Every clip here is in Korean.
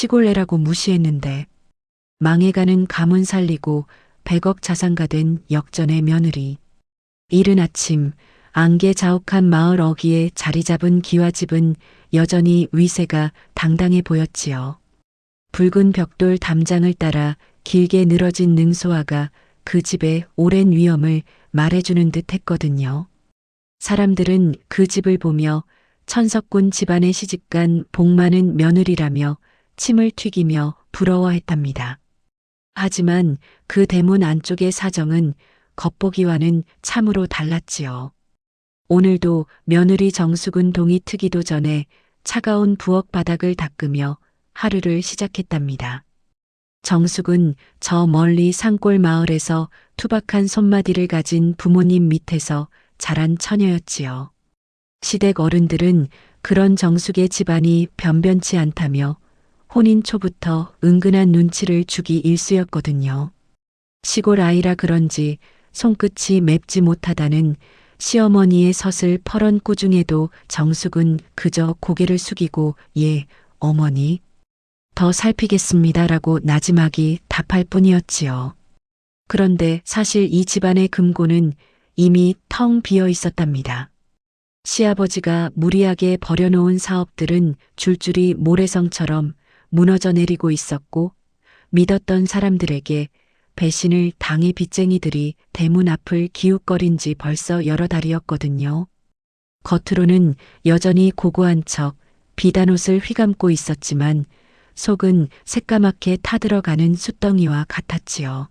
시골내라고 무시했는데 망해가는 가문 살리고 100억 자산가 된 역전의 며느리. 이른 아침 안개 자욱한 마을 어귀에 자리 잡은 기와집은 여전히 위세가 당당해 보였지요. 붉은 벽돌 담장을 따라 길게 늘어진 능소화가 그 집의 오랜 위엄을 말해주는 듯 했거든요. 사람들은 그 집을 보며 천석군 집안에 시집간 복 많은 며느리라며 침을 튀기며 부러워했답니다. 하지만 그 대문 안쪽의 사정은 겉보기와는 참으로 달랐지요. 오늘도 며느리 정숙은 동이 트기도 전에 차가운 부엌 바닥을 닦으며 하루를 시작했답니다. 정숙은 저 멀리 산골 마을에서 투박한 손마디를 가진 부모님 밑에서 자란 처녀였지요. 시댁 어른들은 그런 정숙의 집안이 변변치 않다며 혼인 초부터 은근한 눈치를 주기 일쑤였거든요. 시골 아이라 그런지 손끝이 맵지 못하다는 시어머니의 서슬 퍼런 꾸중에도 정숙은 그저 고개를 숙이고 예, 어머니, 더 살피겠습니다라고 나지막이 답할 뿐이었지요. 그런데 사실 이 집안의 금고는 이미 텅 비어 있었답니다. 시아버지가 무리하게 버려놓은 사업들은 줄줄이 모래성처럼 무너져 내리고 있었고 믿었던 사람들에게 배신을 당해 빚쟁이들이 대문 앞을 기웃거린 지 벌써 여러 달이었거든요. 겉으로는 여전히 고고한 척 비단옷을 휘감고 있었지만 속은 새까맣게 타들어가는 숫덩이와 같았지요.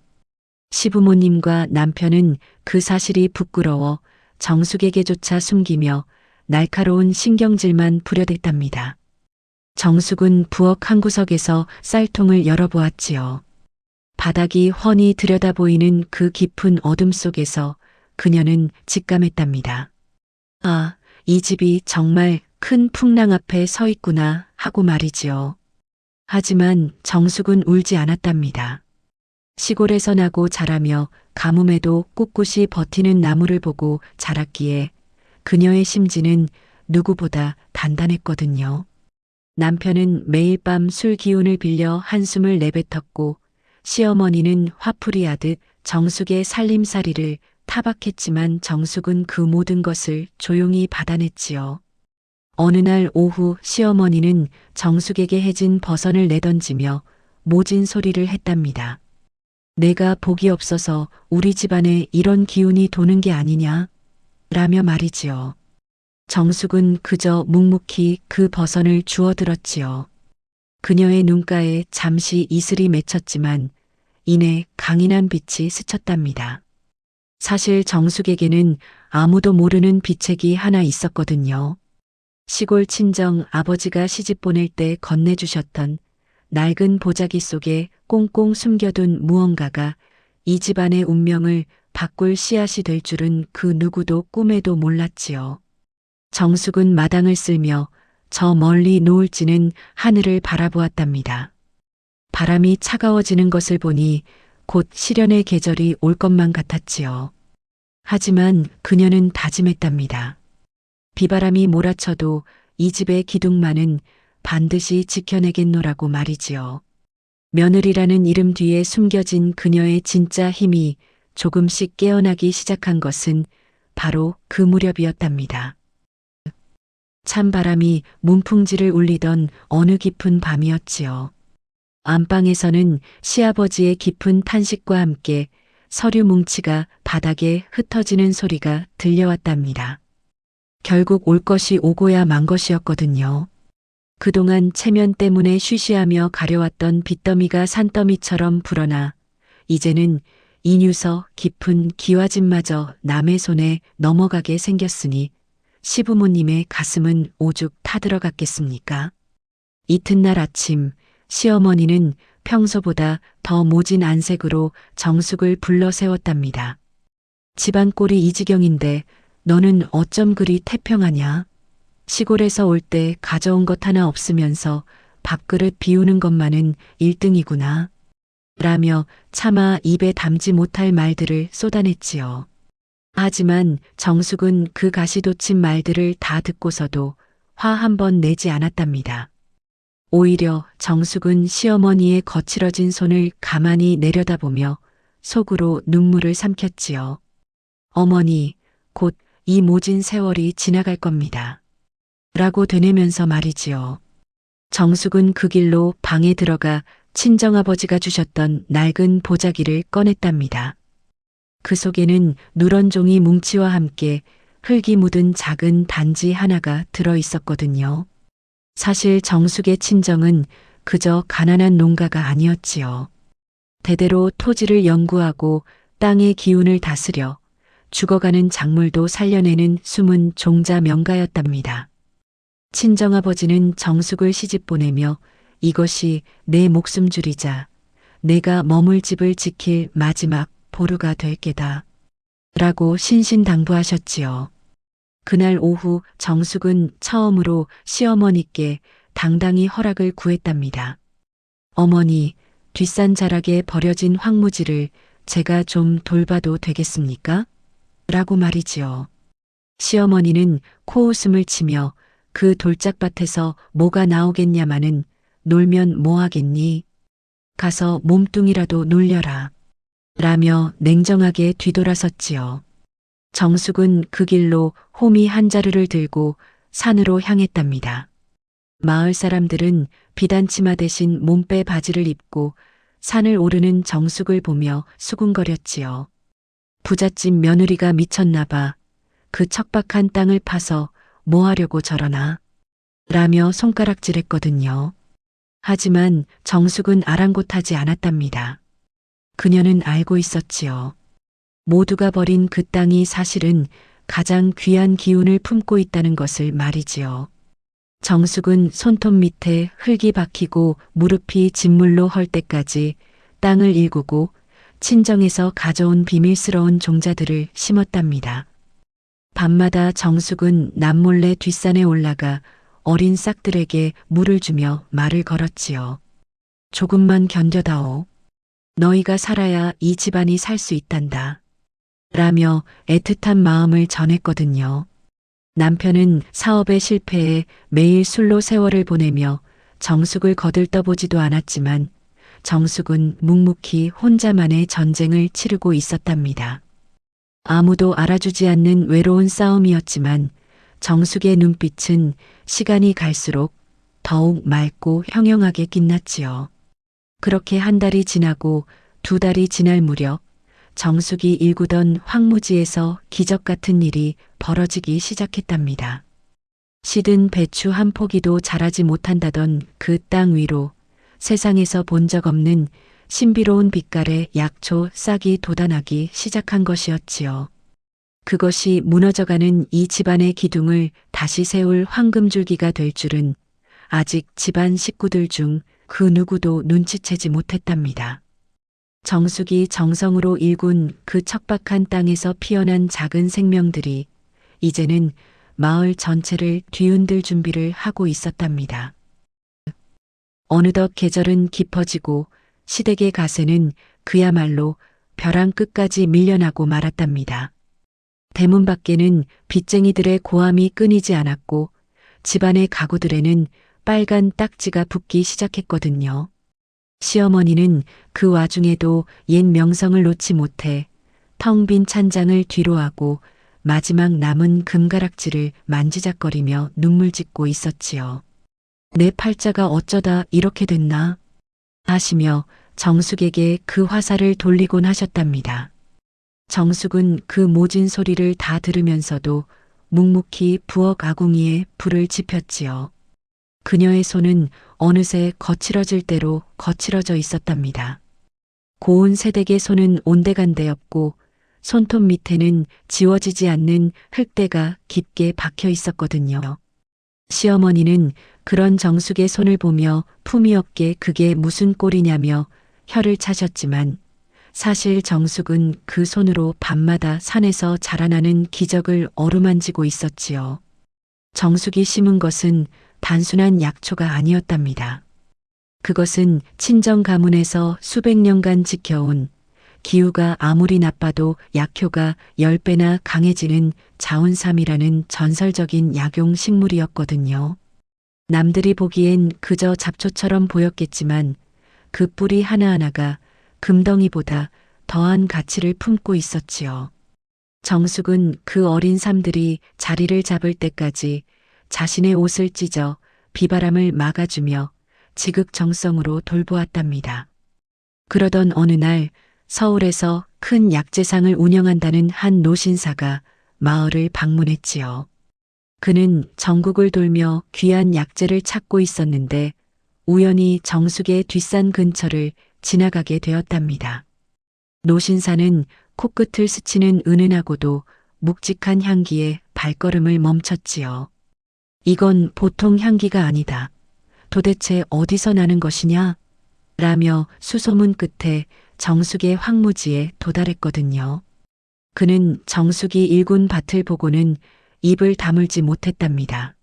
시부모님과 남편은 그 사실이 부끄러워 정숙에게조차 숨기며 날카로운 신경질만 부려댔답니다. 정숙은 부엌 한 구석에서 쌀통을 열어보았지요. 바닥이 훤히 들여다보이는 그 깊은 어둠 속에서 그녀는 직감했답니다. 아, 이 집이 정말 큰 풍랑 앞에 서 있구나 하고 말이지요. 하지만 정숙은 울지 않았답니다. 시골에서 나고 자라며 가뭄에도 꿋꿋이 버티는 나무를 보고 자랐기에 그녀의 심지는 누구보다 단단했거든요. 남편은 매일 밤 술 기운을 빌려 한숨을 내뱉었고 시어머니는 화풀이 하듯 정숙의 살림살이를 타박했지만 정숙은 그 모든 것을 조용히 받아냈지요. 어느 날 오후 시어머니는 정숙에게 해진 버선을 내던지며 모진 소리를 했답니다. 내가 복이 없어서 우리 집안에 이런 기운이 도는 게 아니냐? 라며 말이지요. 정숙은 그저 묵묵히 그 버선을 주워들었지요. 그녀의 눈가에 잠시 이슬이 맺혔지만 이내 강인한 빛이 스쳤답니다. 사실 정숙에게는 아무도 모르는 비책이 하나 있었거든요. 시골 친정 아버지가 시집 보낼 때 건네주셨던 낡은 보자기 속에 꽁꽁 숨겨둔 무언가가 이 집안의 운명을 바꿀 씨앗이 될 줄은 그 누구도 꿈에도 몰랐지요. 정숙은 마당을 쓸며 저 멀리 노을지는 하늘을 바라보았답니다. 바람이 차가워지는 것을 보니 곧 시련의 계절이 올 것만 같았지요. 하지만 그녀는 다짐했답니다. 비바람이 몰아쳐도 이 집의 기둥만은 반드시 지켜내겠노라고 말이지요. 며느리라는 이름 뒤에 숨겨진 그녀의 진짜 힘이 조금씩 깨어나기 시작한 것은 바로 그 무렵이었답니다. 찬바람이 문풍지를 울리던 어느 깊은 밤이었지요. 안방에서는 시아버지의 깊은 탄식과 함께 서류 뭉치가 바닥에 흩어지는 소리가 들려왔답니다. 결국 올 것이 오고야 만 것이었거든요. 그동안 체면 때문에 쉬쉬하며 가려왔던 빚더미가 산더미처럼 불어나 이제는 이뉴서 깊은 기와집마저 남의 손에 넘어가게 생겼으니 시부모님의 가슴은 오죽 타들어갔겠습니까? 이튿날 아침 시어머니는 평소보다 더 모진 안색으로 정숙을 불러 세웠답니다. 집안 꼴이 이 지경인데 너는 어쩜 그리 태평하냐? 시골에서 올 때 가져온 것 하나 없으면서 밥그릇 비우는 것만은 1등이구나. 라며 차마 입에 담지 못할 말들을 쏟아냈지요. 하지만 정숙은 그 가시돋친 말들을 다 듣고서도 화 한 번 내지 않았답니다. 오히려 정숙은 시어머니의 거칠어진 손을 가만히 내려다보며 속으로 눈물을 삼켰지요. 어머니, 곧 이 모진 세월이 지나갈 겁니다. 라고 되뇌면서 말이지요. 정숙은 그 길로 방에 들어가 친정아버지가 주셨던 낡은 보자기를 꺼냈답니다. 그 속에는 누런 종이 뭉치와 함께 흙이 묻은 작은 단지 하나가 들어 있었거든요. 사실 정숙의 친정은 그저 가난한 농가가 아니었지요. 대대로 토지를 연구하고 땅의 기운을 다스려 죽어가는 작물도 살려내는 숨은 종자 명가였답니다. 친정아버지는 정숙을 시집 보내며 이것이 내 목숨줄이자 내가 머물 집을 지킬 마지막 보루가 될 게다. 라고 신신당부하셨지요. 그날 오후 정숙은 처음으로 시어머니께 당당히 허락을 구했답니다. 어머니, 뒷산 자락에 버려진 황무지를 제가 좀 돌봐도 되겠습니까? 라고 말이지요. 시어머니는 코웃음을 치며 그 돌짝밭에서 뭐가 나오겠냐마는 놀면 뭐하겠니? 가서 몸뚱이라도 놀려라. 라며 냉정하게 뒤돌아섰지요. 정숙은 그 길로 호미 한 자루를 들고 산으로 향했답니다. 마을 사람들은 비단치마 대신 몸빼 바지를 입고 산을 오르는 정숙을 보며 수군거렸지요. 부잣집 며느리가 미쳤나 봐. 그 척박한 땅을 파서 뭐 하려고 저러나. 라며 손가락질했거든요. 하지만 정숙은 아랑곳하지 않았답니다. 그녀는 알고 있었지요. 모두가 버린 그 땅이 사실은 가장 귀한 기운을 품고 있다는 것을 말이지요. 정숙은 손톱 밑에 흙이 박히고 무릎이 진물로 헐 때까지 땅을 일구고 친정에서 가져온 비밀스러운 종자들을 심었답니다. 밤마다 정숙은 남몰래 뒷산에 올라가 어린 싹들에게 물을 주며 말을 걸었지요. 조금만 견뎌다오. 너희가 살아야 이 집안이 살 수 있단다. 라며 애틋한 마음을 전했거든요. 남편은 사업의 실패에 매일 술로 세월을 보내며 정숙을 거들떠보지도 않았지만 정숙은 묵묵히 혼자만의 전쟁을 치르고 있었답니다. 아무도 알아주지 않는 외로운 싸움이었지만 정숙의 눈빛은 시간이 갈수록 더욱 맑고 형형하게 빛났지요. 그렇게 한 달이 지나고 두 달이 지날 무렵 정숙이 일구던 황무지에서 기적 같은 일이 벌어지기 시작했답니다. 시든 배추 한 포기도 자라지 못한다던 그 땅 위로 세상에서 본 적 없는 신비로운 빛깔의 약초 싹이 돋아나기 시작한 것이었지요. 그것이 무너져가는 이 집안의 기둥을 다시 세울 황금줄기가 될 줄은 아직 집안 식구들 중 그 누구도 눈치채지 못했답니다. 정숙이 정성으로 일군 그 척박한 땅에서 피어난 작은 생명들이 이제는 마을 전체를 뒤흔들 준비를 하고 있었답니다. 어느덧 계절은 깊어지고 시댁의 가세는 그야말로 벼랑 끝까지 밀려나고 말았답니다. 대문 밖에는 빚쟁이들의 고함이 끊이지 않았고 집안의 가구들에는 빨간 딱지가 붙기 시작했거든요. 시어머니는 그 와중에도 옛 명성을 놓지 못해 텅 빈 찬장을 뒤로하고 마지막 남은 금가락지를 만지작거리며 눈물 짓고 있었지요. 내 팔자가 어쩌다 이렇게 됐나 하시며 정숙에게 그 화살을 돌리곤 하셨답니다. 정숙은 그 모진 소리를 다 들으면서도 묵묵히 부엌 아궁이에 불을 지폈지요. 그녀의 손은 어느새 거칠어질 대로 거칠어져 있었답니다. 고운 새댁의 손은 온데간데였고 손톱 밑에는 지워지지 않는 흙대가 깊게 박혀 있었거든요. 시어머니는 그런 정숙의 손을 보며 품위 없게 그게 무슨 꼴이냐며 혀를 차셨지만 사실 정숙은 그 손으로 밤마다 산에서 자라나는 기적을 어루만지고 있었지요. 정숙이 심은 것은 단순한 약초가 아니었답니다. 그것은 친정 가문에서 수백 년간 지켜온 기후가 아무리 나빠도 약효가 10배나 강해지는 자운삼이라는 전설적인 약용 식물이었거든요. 남들이 보기엔 그저 잡초처럼 보였겠지만 그 뿌리 하나하나가 금덩이보다 더한 가치를 품고 있었지요. 정숙은 그 어린 삶들이 자리를 잡을 때까지 자신의 옷을 찢어 비바람을 막아주며 지극정성으로 돌보았답니다. 그러던 어느 날 서울에서 큰 약재상을 운영한다는 한 노신사가 마을을 방문했지요. 그는 전국을 돌며 귀한 약재를 찾고 있었는데 우연히 정숙의 뒷산 근처를 지나가게 되었답니다. 노신사는 코끝을 스치는 은은하고도 묵직한 향기에 발걸음을 멈췄지요. 이건 보통 향기가 아니다. 도대체 어디서 나는 것이냐? 라며 수소문 끝에 정숙의 황무지에 도달했거든요. 그는 정숙이 일군 밭을 보고는 입을 다물지 못했답니다.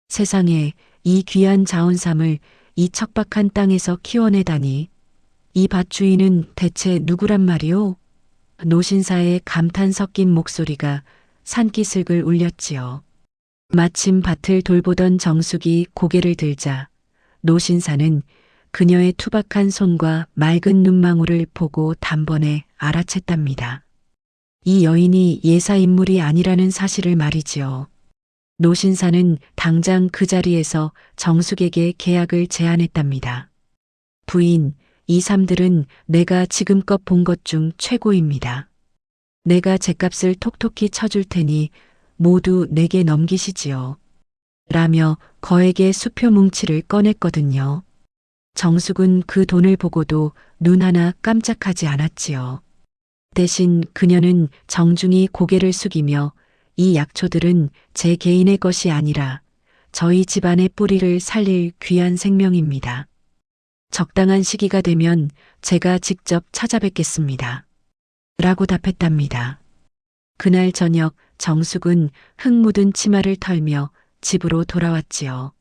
세상에 이 귀한 자원삼을 이 척박한 땅에서 키워내다니. 이 밭 주인은 대체 누구란 말이오? 노신사의 감탄 섞인 목소리가 산기슭을 울렸지요. 마침 밭을 돌보던 정숙이 고개를 들자 노신사는 그녀의 투박한 손과 맑은 눈망울을 보고 단번에 알아챘답니다. 이 여인이 예사 인물이 아니라는 사실을 말이지요. 노신사는 당장 그 자리에서 정숙에게 계약을 제안했답니다. 부인, 이 삶들은 내가 지금껏 본 것 중 최고입니다. 내가 죗값을 톡톡히 쳐줄 테니 모두 내게 넘기시지요. 라며 거액의 수표 뭉치를 꺼냈거든요. 정숙은 그 돈을 보고도 눈 하나 깜짝하지 않았지요. 대신 그녀는 정중히 고개를 숙이며 이 약초들은 제 개인의 것이 아니라 저희 집안의 뿌리를 살릴 귀한 생명입니다. 적당한 시기가 되면 제가 직접 찾아뵙겠습니다. 라고 답했답니다. 그날 저녁 정숙은 흙 묻은 치마를 털며 집으로 돌아왔지요.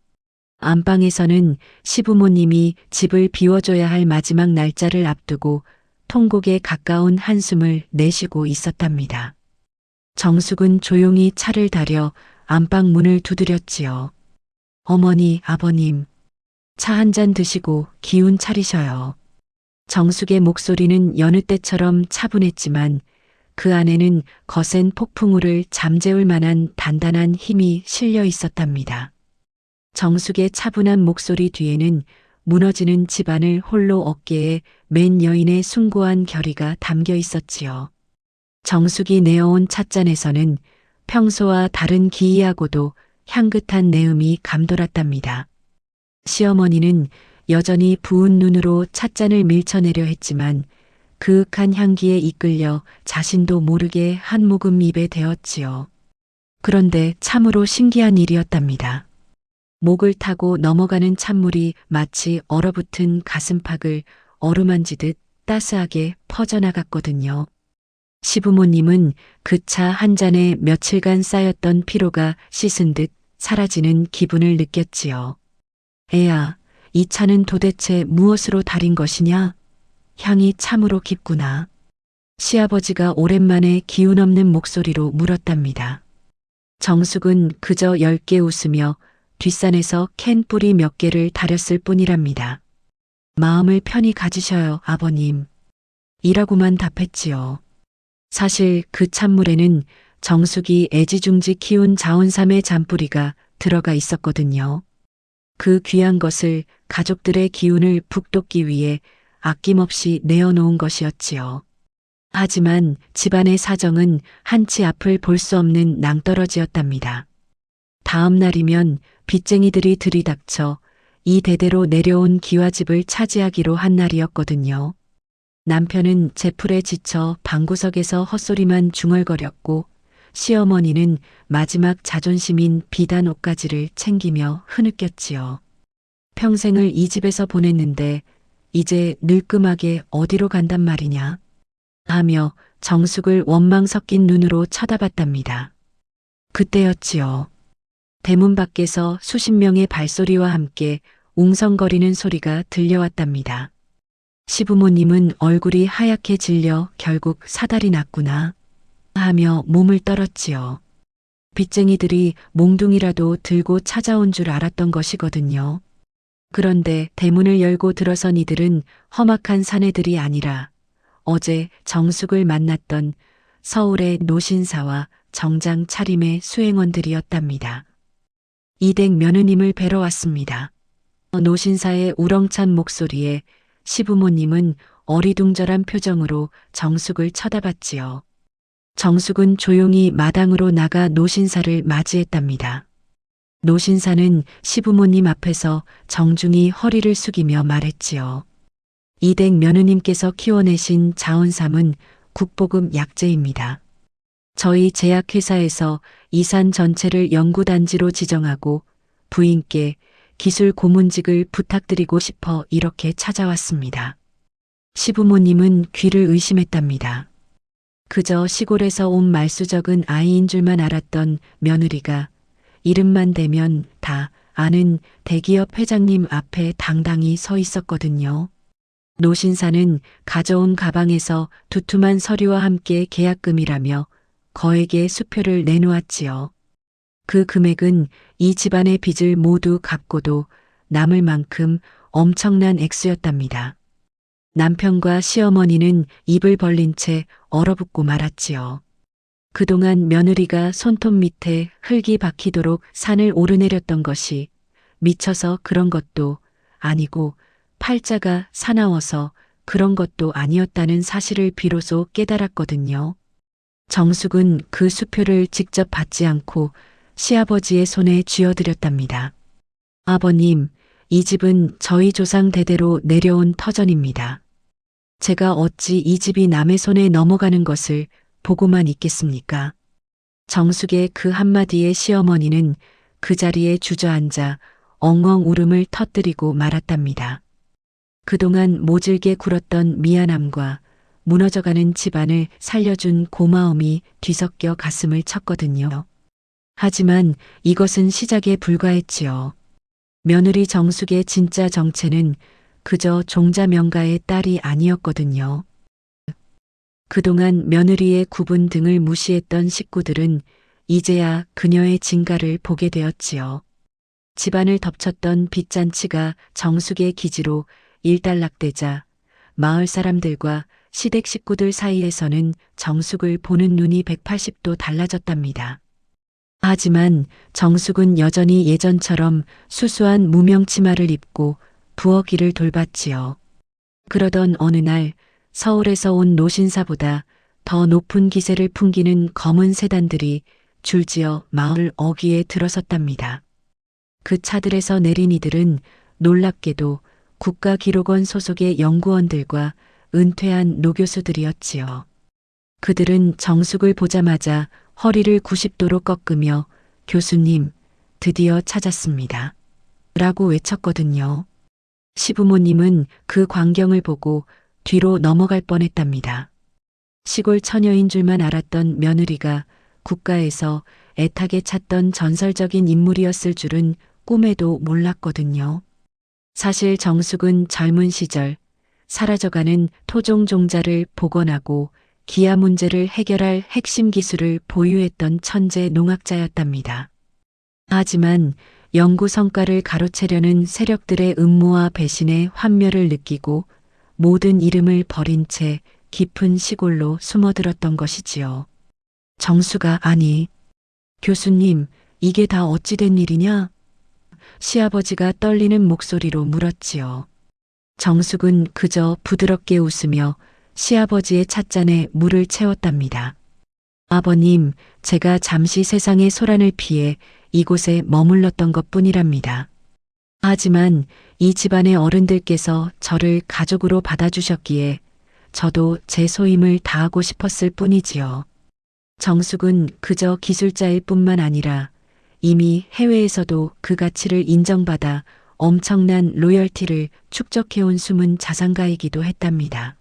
안방에서는 시부모님이 집을 비워줘야 할 마지막 날짜를 앞두고 통곡에 가까운 한숨을 내쉬고 있었답니다. 정숙은 조용히 차를 다려 안방 문을 두드렸지요. 어머니, 아버님, 차 한 잔 드시고 기운 차리셔요. 정숙의 목소리는 여느 때처럼 차분했지만 그 안에는 거센 폭풍우를 잠재울 만한 단단한 힘이 실려 있었답니다. 정숙의 차분한 목소리 뒤에는 무너지는 집안을 홀로 어깨에 맨 여인의 숭고한 결의가 담겨 있었지요. 정숙이 내어온 찻잔에서는 평소와 다른 기이하고도 향긋한 내음이 감돌았답니다. 시어머니는 여전히 부은 눈으로 찻잔을 밀쳐내려 했지만 그윽한 향기에 이끌려 자신도 모르게 한 모금 입에 대었지요. 그런데 참으로 신기한 일이었답니다. 목을 타고 넘어가는 찬물이 마치 얼어붙은 가슴팍을 어루만지듯 따스하게 퍼져나갔거든요. 시부모님은 그 차 한 잔에 며칠간 쌓였던 피로가 씻은 듯 사라지는 기분을 느꼈지요. 애야, 이 차는 도대체 무엇으로 달인 것이냐? 향이 참으로 깊구나. 시아버지가 오랜만에 기운 없는 목소리로 물었답니다. 정숙은 그저 엷게 웃으며 뒷산에서 캔 뿌리 몇 개를 다렸을 뿐이랍니다. 마음을 편히 가지셔요, 아버님. 이라고만 답했지요. 사실 그 찬물에는 정숙이 애지중지 키운 자온삼의 잔뿌리가 들어가 있었거든요. 그 귀한 것을 가족들의 기운을 북돋기 위해 아낌없이 내어놓은 것이었지요. 하지만 집안의 사정은 한치 앞을 볼 수 없는 낭떠러지였답니다. 다음 날이면 빚쟁이들이 들이닥쳐 이 대대로 내려온 기와집을 차지하기로 한 날이었거든요. 남편은 제풀에 지쳐 방구석에서 헛소리만 중얼거렸고 시어머니는 마지막 자존심인 비단 옷가지를 챙기며 흐느꼈지요. 평생을 이 집에서 보냈는데 이제 늙끔하게 어디로 간단 말이냐 하며 정숙을 원망 섞인 눈으로 쳐다봤답니다. 그때였지요. 대문 밖에서 수십 명의 발소리와 함께 웅성거리는 소리가 들려왔답니다. 시부모님은 얼굴이 하얗게 질려 결국 사달이 났구나 하며 몸을 떨었지요. 빚쟁이들이 몽둥이라도 들고 찾아온 줄 알았던 것이거든요. 그런데 대문을 열고 들어선 이들은 험악한 사내들이 아니라 어제 정숙을 만났던 서울의 노신사와 정장 차림의 수행원들이었답니다. 이댁 며느님을 뵈러 왔습니다. 노신사의 우렁찬 목소리에 시부모님은 어리둥절한 표정으로 정숙을 쳐다봤지요. 정숙은 조용히 마당으로 나가 노신사를 맞이했답니다. 노신사는 시부모님 앞에서 정중히 허리를 숙이며 말했지요. 이댁 며느님께서 키워내신 자원삼은 국보급 약재입니다. 저희 제약회사에서 이 산 전체를 연구단지로 지정하고 부인께 기술 고문직을 부탁드리고 싶어 이렇게 찾아왔습니다. 시부모님은 귀를 의심했답니다. 그저 시골에서 온 말수적은 아이인 줄만 알았던 며느리가 이름만 대면 다 아는 대기업 회장님 앞에 당당히 서 있었거든요. 노신사는 가져온 가방에서 두툼한 서류와 함께 계약금이라며 거액의 수표를 내놓았지요. 그 금액은 이 집안의 빚을 모두 갚고도 남을 만큼 엄청난 액수였답니다. 남편과 시어머니는 입을 벌린 채 얼어붙고 말았지요. 그동안 며느리가 손톱 밑에 흙이 박히도록 산을 오르내렸던 것이 미쳐서 그런 것도 아니고 팔자가 사나워서 그런 것도 아니었다는 사실을 비로소 깨달았거든요. 정숙은 그 수표를 직접 받지 않고 시아버지의 손에 쥐어드렸답니다. 아버님, 이 집은 저희 조상 대대로 내려온 터전입니다. 제가 어찌 이 집이 남의 손에 넘어가는 것을 보고만 있겠습니까? 정숙의 그 한마디에 시어머니는 그 자리에 주저앉아 엉엉 울음을 터뜨리고 말았답니다. 그동안 모질게 굴었던 미안함과 무너져가는 집안을 살려준 고마움이 뒤섞여 가슴을 쳤거든요. 하지만 이것은 시작에 불과했지요. 며느리 정숙의 진짜 정체는 그저 종자 명가의 딸이 아니었거든요. 그동안 며느리의 구분 등을 무시했던 식구들은 이제야 그녀의 진가를 보게 되었지요. 집안을 덮쳤던 빚잔치가 정숙의 기지로 일단락되자 마을 사람들과 시댁 식구들 사이에서는 정숙을 보는 눈이 180도 달라졌답니다. 하지만 정숙은 여전히 예전처럼 수수한 무명 치마를 입고 부엌일을 돌봤지요. 그러던 어느 날 서울에서 온 노신사보다 더 높은 기세를 풍기는 검은 세단들이 줄지어 마을 어귀에 들어섰답니다. 그 차들에서 내린 이들은 놀랍게도 국가기록원 소속의 연구원들과 은퇴한 노교수들이었지요. 그들은 정숙을 보자마자 허리를 90도로 꺾으며 교수님, 드디어 찾았습니다. 라고 외쳤거든요. 시부모님은 그 광경을 보고 뒤로 넘어갈 뻔했답니다. 시골 처녀인 줄만 알았던 며느리가 국가에서 애타게 찾던 전설적인 인물이었을 줄은 꿈에도 몰랐거든요. 사실 정숙은 젊은 시절 사라져가는 토종 종자를 복원하고 기아 문제를 해결할 핵심 기술을 보유했던 천재 농학자였답니다. 하지만 연구 성과를 가로채려는 세력들의 음모와 배신의 환멸을 느끼고 모든 이름을 버린 채 깊은 시골로 숨어들었던 것이지요. 정수가 아니, 교수님, 이게 다 어찌 된 일이냐? 시아버지가 떨리는 목소리로 물었지요. 정숙은 그저 부드럽게 웃으며 시아버지의 찻잔에 물을 채웠답니다. 아버님, 제가 잠시 세상의 소란을 피해 이곳에 머물렀던 것뿐이랍니다. 하지만 이 집안의 어른들께서 저를 가족으로 받아주셨기에 저도 제 소임을 다하고 싶었을 뿐이지요. 정숙은 그저 기술자일 뿐만 아니라 이미 해외에서도 그 가치를 인정받아 엄청난 로열티를 축적해온 숨은 자산가이기도 했답니다.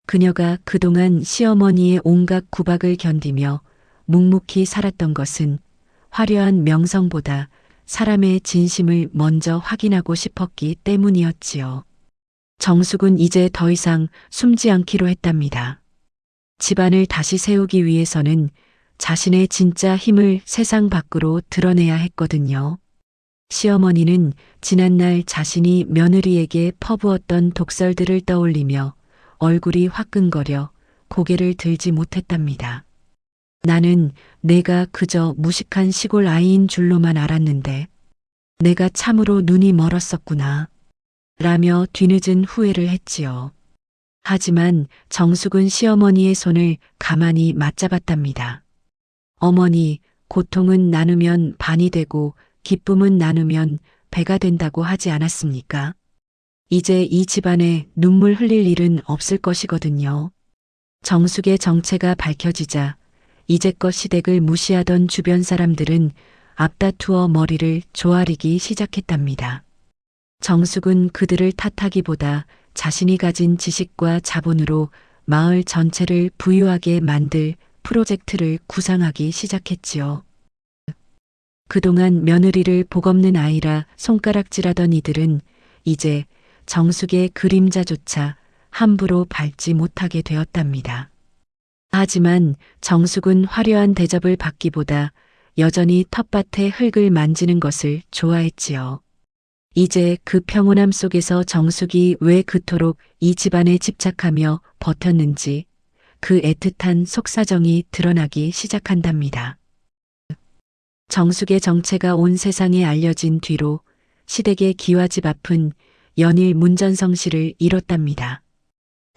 그녀가 그동안 시어머니의 온갖 구박을 견디며 묵묵히 살았던 것은 화려한 명성보다 사람의 진심을 먼저 확인하고 싶었기 때문이었지요. 정숙은 이제 더 이상 숨지 않기로 했답니다. 집안을 다시 세우기 위해서는 자신의 진짜 힘을 세상 밖으로 드러내야 했거든요. 시어머니는 지난날 자신이 며느리에게 퍼부었던 독설들을 떠올리며 얼굴이 화끈거려 고개를 들지 못했답니다. 나는 내가 그저 무식한 시골 아이인 줄로만 알았는데 내가 참으로 눈이 멀었었구나 라며 뒤늦은 후회를 했지요. 하지만 정숙은 시어머니의 손을 가만히 맞잡았답니다. 어머니, 고통은 나누면 반이 되고 기쁨은 나누면 배가 된다고 하지 않았습니까? 이제 이 집안에 눈물 흘릴 일은 없을 것이거든요. 정숙의 정체가 밝혀지자 이제껏 시댁을 무시하던 주변 사람들은 앞다투어 머리를 조아리기 시작했답니다. 정숙은 그들을 탓하기보다 자신이 가진 지식과 자본으로 마을 전체를 부유하게 만들 프로젝트를 구상하기 시작했지요. 그동안 며느리를 복없는 아이라 손가락질하던 이들은 이제 정숙의 그림자조차 함부로 밟지 못하게 되었답니다. 하지만 정숙은 화려한 대접을 받기보다 여전히 텃밭의 흙을 만지는 것을 좋아했지요. 이제 그 평온함 속에서 정숙이 왜 그토록 이 집안에 집착하며 버텼는지 그 애틋한 속사정이 드러나기 시작한답니다. 정숙의 정체가 온 세상에 알려진 뒤로 시댁의 기와집 앞은 연일 문전성시를 이뤘답니다.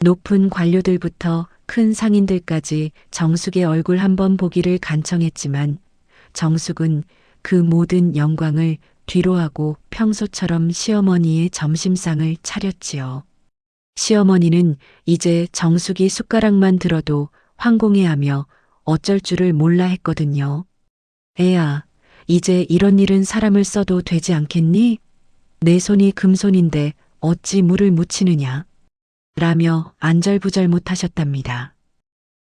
높은 관료들부터 큰 상인들까지 정숙의 얼굴 한번 보기를 간청했지만 정숙은 그 모든 영광을 뒤로하고 평소처럼 시어머니의 점심상을 차렸지요. 시어머니는 이제 정숙이 숟가락만 들어도 황공해하며 어쩔 줄을 몰라 했거든요. 애야, 이제 이런 일은 사람을 써도 되지 않겠니? 내 손이 금손인데 어찌 물을 묻히느냐? 라며 안절부절 못하셨답니다.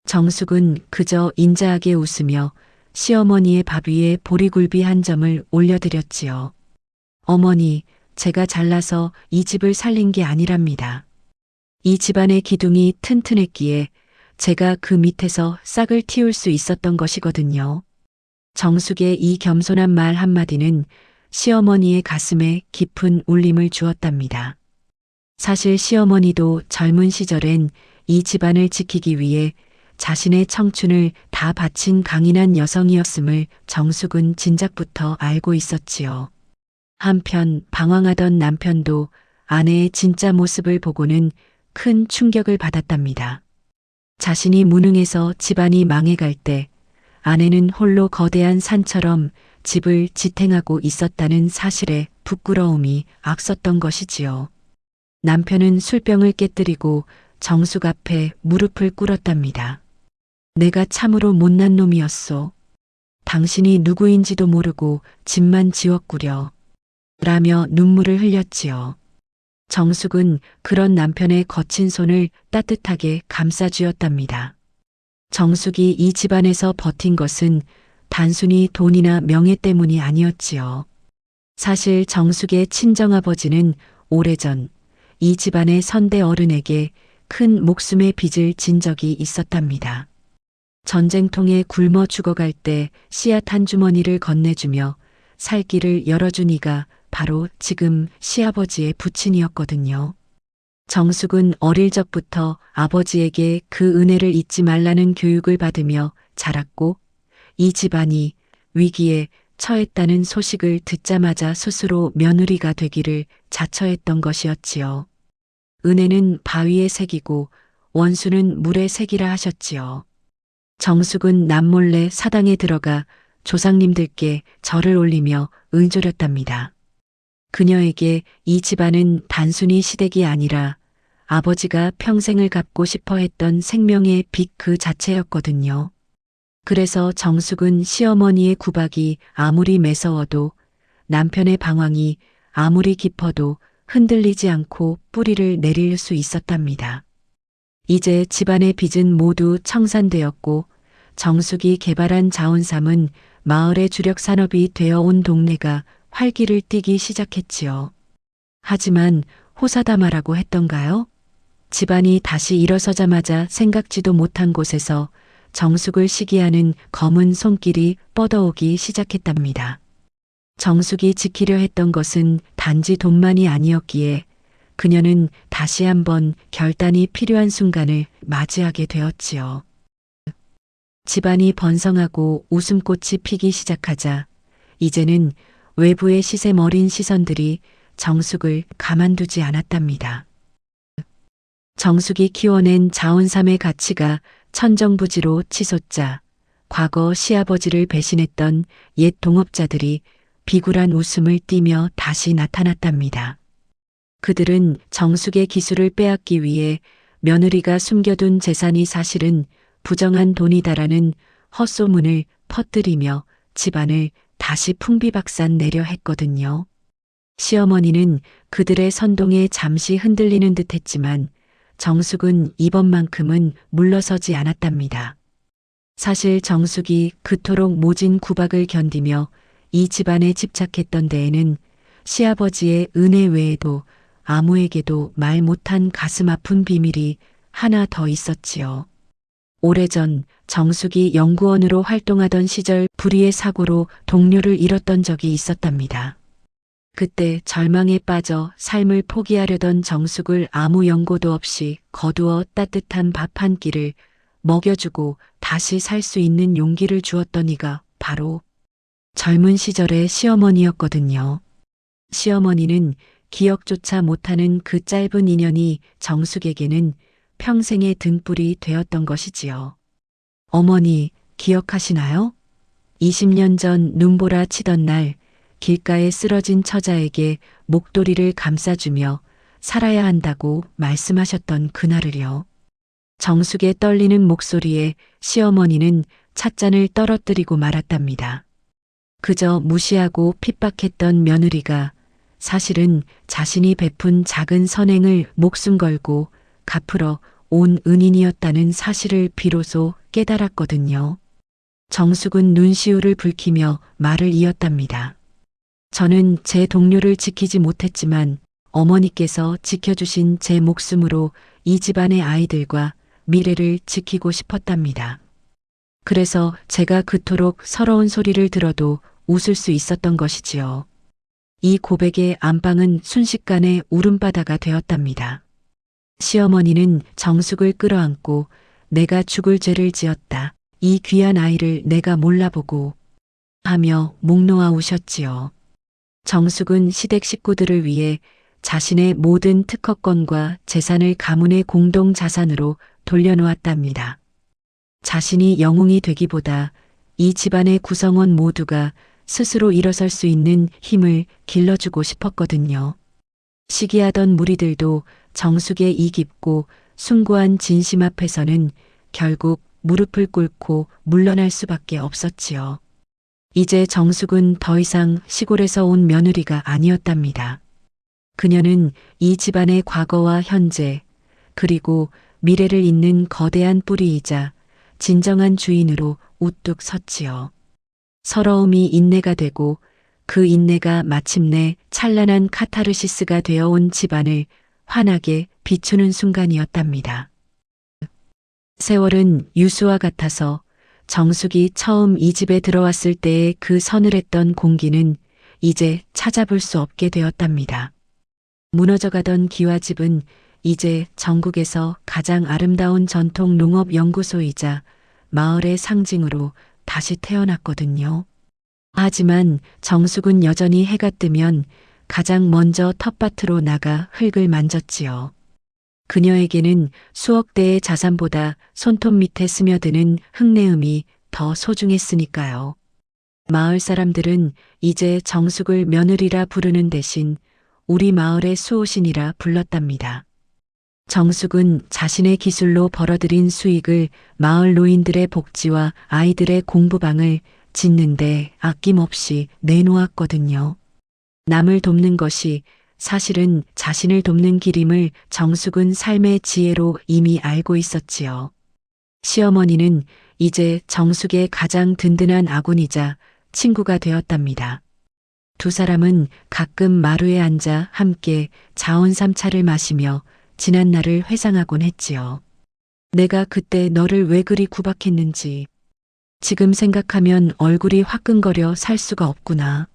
정숙은 그저 인자하게 웃으며 시어머니의 밥 위에 보리굴비 한 점을 올려드렸지요. 어머니, 제가 잘나서 이 집을 살린 게 아니랍니다. 이 집안의 기둥이 튼튼했기에 제가 그 밑에서 싹을 틔울 수 있었던 것이거든요. 정숙의 이 겸손한 말 한마디는 시어머니의 가슴에 깊은 울림을 주었답니다. 사실 시어머니도 젊은 시절엔 이 집안을 지키기 위해 자신의 청춘을 다 바친 강인한 여성이었음을 정숙은 진작부터 알고 있었지요. 한편 방황하던 남편도 아내의 진짜 모습을 보고는 큰 충격을 받았답니다. 자신이 무능해서 집안이 망해갈 때 아내는 홀로 거대한 산처럼 집을 지탱하고 있었다는 사실에 부끄러움이 앞섰던 것이지요. 남편은 술병을 깨뜨리고 정숙 앞에 무릎을 꿇었답니다. 내가 참으로 못난 놈이었소. 당신이 누구인지도 모르고 집만 지웠구려. 라며 눈물을 흘렸지요. 정숙은 그런 남편의 거친 손을 따뜻하게 감싸주었답니다. 정숙이 이 집안에서 버틴 것은 단순히 돈이나 명예 때문이 아니었지요. 사실 정숙의 친정아버지는 오래전 이 집안의 선대 어른에게 큰 목숨의 빚을 진 적이 있었답니다. 전쟁통에 굶어 죽어갈 때 씨앗 한 주머니를 건네주며 살 길을 열어준 이가 바로 지금 시아버지의 부친이었거든요. 정숙은 어릴 적부터 아버지에게 그 은혜를 잊지 말라는 교육을 받으며 자랐고 이 집안이 위기에 처했다는 소식을 듣자마자 스스로 며느리가 되기를 자처했던 것이었지요. 은혜는 바위에 새기고 원수는 물에 새기라 하셨지요. 정숙은 남몰래 사당에 들어가 조상님들께 절을 올리며 은조렸답니다. 그녀에게 이 집안은 단순히 시댁이 아니라 아버지가 평생을 갚고 싶어 했던 생명의 빚 그 자체였거든요. 그래서 정숙은 시어머니의 구박이 아무리 매서워도 남편의 방황이 아무리 깊어도 흔들리지 않고 뿌리를 내릴 수 있었답니다. 이제 집안의 빚은 모두 청산되었고 정숙이 개발한 자원삼은 마을의 주력 산업이 되어 온 동네가 활기를 띠기 시작했지요. 하지만 호사다마라고 했던가요? 집안이 다시 일어서자마자 생각지도 못한 곳에서 정숙을 시기하는 검은 손길이 뻗어오기 시작했답니다. 정숙이 지키려 했던 것은 단지 돈만이 아니었기에 그녀는 다시 한번 결단이 필요한 순간을 맞이하게 되었지요. 집안이 번성하고 웃음꽃이 피기 시작하자 이제는 외부의 시샘 어린 시선들이 정숙을 가만두지 않았답니다. 정숙이 키워낸 자원삼의 가치가 천정부지로 치솟자 과거 시아버지를 배신했던 옛 동업자들이 비굴한 웃음을 띠며 다시 나타났답니다. 그들은 정숙의 기술을 빼앗기 위해 며느리가 숨겨둔 재산이 사실은 부정한 돈이다라는 헛소문을 퍼뜨리며 집안을 다시 풍비박산 내려 했거든요. 시어머니는 그들의 선동에 잠시 흔들리는 듯 했지만 정숙은 이번만큼은 물러서지 않았답니다. 사실 정숙이 그토록 모진 구박을 견디며 이 집안에 집착했던 데에는 시아버지의 은혜 외에도 아무에게도 말 못한 가슴 아픈 비밀이 하나 더 있었지요. 오래전 정숙이 연구원으로 활동하던 시절 불의의 사고로 동료를 잃었던 적이 있었답니다. 그때 절망에 빠져 삶을 포기하려던 정숙을 아무 연고도 없이 거두어 따뜻한 밥 한 끼를 먹여주고 다시 살 수 있는 용기를 주었던 이가 바로 젊은 시절의 시어머니였거든요. 시어머니는 기억조차 못하는 그 짧은 인연이 정숙에게는 평생의 등불이 되었던 것이지요. 어머니, 기억하시나요? 20년 전 눈보라 치던 날 길가에 쓰러진 처자에게 목도리를 감싸주며 살아야 한다고 말씀하셨던 그날을요. 정숙의 떨리는 목소리에 시어머니는 찻잔을 떨어뜨리고 말았답니다. 그저 무시하고 핍박했던 며느리가 사실은 자신이 베푼 작은 선행을 목숨 걸고 갚으러 온 은인이었다는 사실을 비로소 깨달았거든요. 정숙은 눈시울을 붉히며 말을 이었답니다. 저는 제 동료를 지키지 못했지만 어머니께서 지켜주신 제 목숨으로 이 집안의 아이들과 미래를 지키고 싶었답니다. 그래서 제가 그토록 서러운 소리를 들어도 웃을 수 있었던 것이지요. 이 고백의 안방은 순식간에 울음바다가 되었답니다. 시어머니는 정숙을 끌어안고 내가 죽을 죄를 지었다. 이 귀한 아이를 내가 몰라보고 하며 목 놓아 우셨지요. 정숙은 시댁 식구들을 위해 자신의 모든 특허권과 재산을 가문의 공동 자산으로 돌려놓았답니다. 자신이 영웅이 되기보다 이 집안의 구성원 모두가 스스로 일어설 수 있는 힘을 길러주고 싶었거든요. 시기하던 무리들도 정숙의 이 깊고 숭고한 진심 앞에서는 결국 무릎을 꿇고 물러날 수밖에 없었지요. 이제 정숙은 더 이상 시골에서 온 며느리가 아니었답니다. 그녀는 이 집안의 과거와 현재 그리고 미래를 잇는 거대한 뿌리이자 진정한 주인으로 우뚝 섰지요. 서러움이 인내가 되고 그 인내가 마침내 찬란한 카타르시스가 되어온 집안을 환하게 비추는 순간이었답니다. 세월은 유수와 같아서 정숙이 처음 이 집에 들어왔을 때의 그 서늘했던 공기는 이제 찾아볼 수 없게 되었답니다. 무너져가던 기와집은 이제 전국에서 가장 아름다운 전통 농업 연구소이자 마을의 상징으로 다시 태어났거든요. 하지만 정숙은 여전히 해가 뜨면 가장 먼저 텃밭으로 나가 흙을 만졌지요. 그녀에게는 수억 대의 자산보다 손톱 밑에 스며드는 흙내음이 더 소중했으니까요. 마을 사람들은 이제 정숙을 며느리라 부르는 대신 우리 마을의 수호신이라 불렀답니다. 정숙은 자신의 기술로 벌어들인 수익을 마을 노인들의 복지와 아이들의 공부방을 짓는데 아낌없이 내놓았거든요. 남을 돕는 것이 사실은 자신을 돕는 길임을 정숙은 삶의 지혜로 이미 알고 있었지요. 시어머니는 이제 정숙의 가장 든든한 아군이자 친구가 되었답니다. 두 사람은 가끔 마루에 앉아 함께 자원삼차를 마시며 지난 날을 회상하곤 했지요. 내가 그때 너를 왜 그리 구박했는지. 지금 생각하면 얼굴이 화끈거려 살 수가 없구나.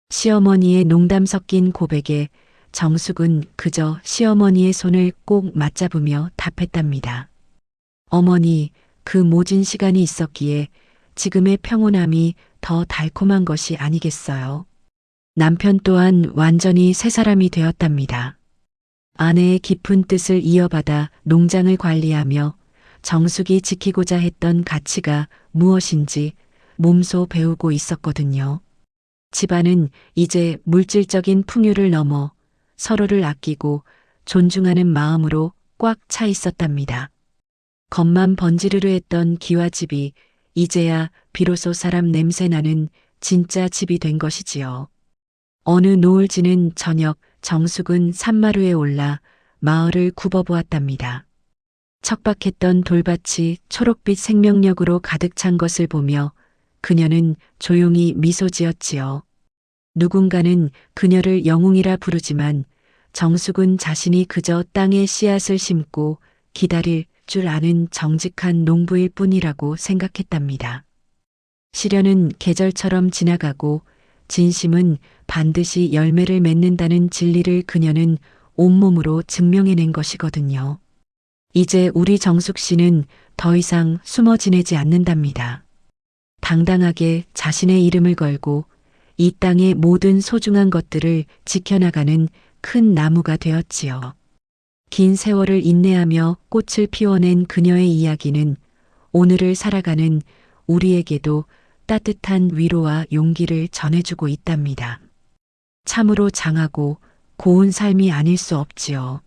시어머니의 농담 섞인 고백에 정숙은 그저 시어머니의 손을 꼭 맞잡으며 답했답니다. 어머니, 그 모진 시간이 있었기에 지금의 평온함이 더 달콤한 것이 아니겠어요. 남편 또한 완전히 새 사람이 되었답니다. 아내의 깊은 뜻을 이어받아 농장을 관리하며 정숙이 지키고자 했던 가치가 무엇인지 몸소 배우고 있었거든요. 집안은 이제 물질적인 풍요를 넘어 서로를 아끼고 존중하는 마음으로 꽉 차 있었답니다. 겉만 번지르르 했던 기와집이 이제야 비로소 사람 냄새 나는 진짜 집이 된 것이지요. 어느 노을 지는 저녁 정숙은 산마루에 올라 마을을 굽어보았답니다. 척박했던 돌밭이 초록빛 생명력으로 가득 찬 것을 보며 그녀는 조용히 미소 지었지요. 누군가는 그녀를 영웅이라 부르지만 정숙은 자신이 그저 땅에 씨앗을 심고 기다릴 줄 아는 정직한 농부일 뿐이라고 생각했답니다. 시련은 계절처럼 지나가고 진심은 반드시 열매를 맺는다는 진리를 그녀는 온몸으로 증명해낸 것이거든요. 이제 우리 정숙 씨는 더 이상 숨어 지내지 않는답니다. 당당하게 자신의 이름을 걸고 이 땅의 모든 소중한 것들을 지켜나가는 큰 나무가 되었지요. 긴 세월을 인내하며 꽃을 피워낸 그녀의 이야기는 오늘을 살아가는 우리에게도 따뜻한 위로와 용기를 전해주고 있답니다. 참으로 장하고 고운 삶이 아닐 수 없지요.